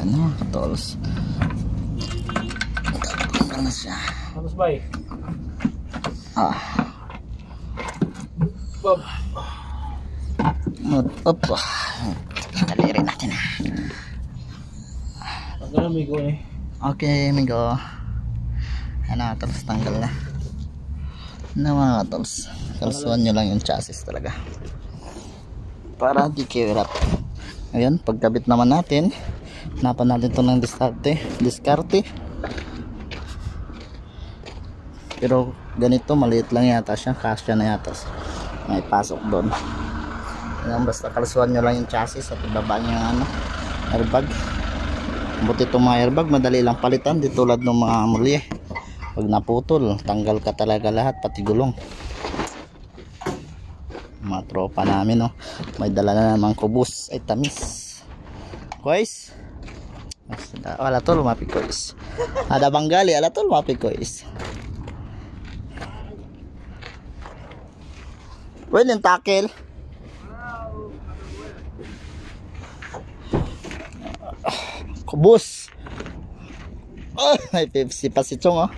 natin mga katols. Tanggal na siya. Tapos ba eh? Up. Daliri natin. Tanggal na migo eh. Okay, migo. Ano, katols, tanggal na. Ano mga katols, kalsuan nyo lang yung chassis talaga para di kayo hirap. Ngayon, pagkabit naman natin, hanapan natin ito ng diskarte. Pero ganito, maliit lang yata siya, kasya na yata, may pasok doon. Yan, basta kalsuan nyo lang yung chassis at ibaba nyo yung airbag. Buti itong mga airbag, madali lang palitan, di tulad ng mga mulye. Pag naputol, tanggal ka talaga lahat, pati gulong. Mga tropa namin, no? May dala na namang kubus. Ay, tamis. Kois? Wala to, lumapi kois. Ada banggali, ala to, lumapi kois. Pwede yung tackle. Kubus. Oh, may Pepsi pa si Chong, oh.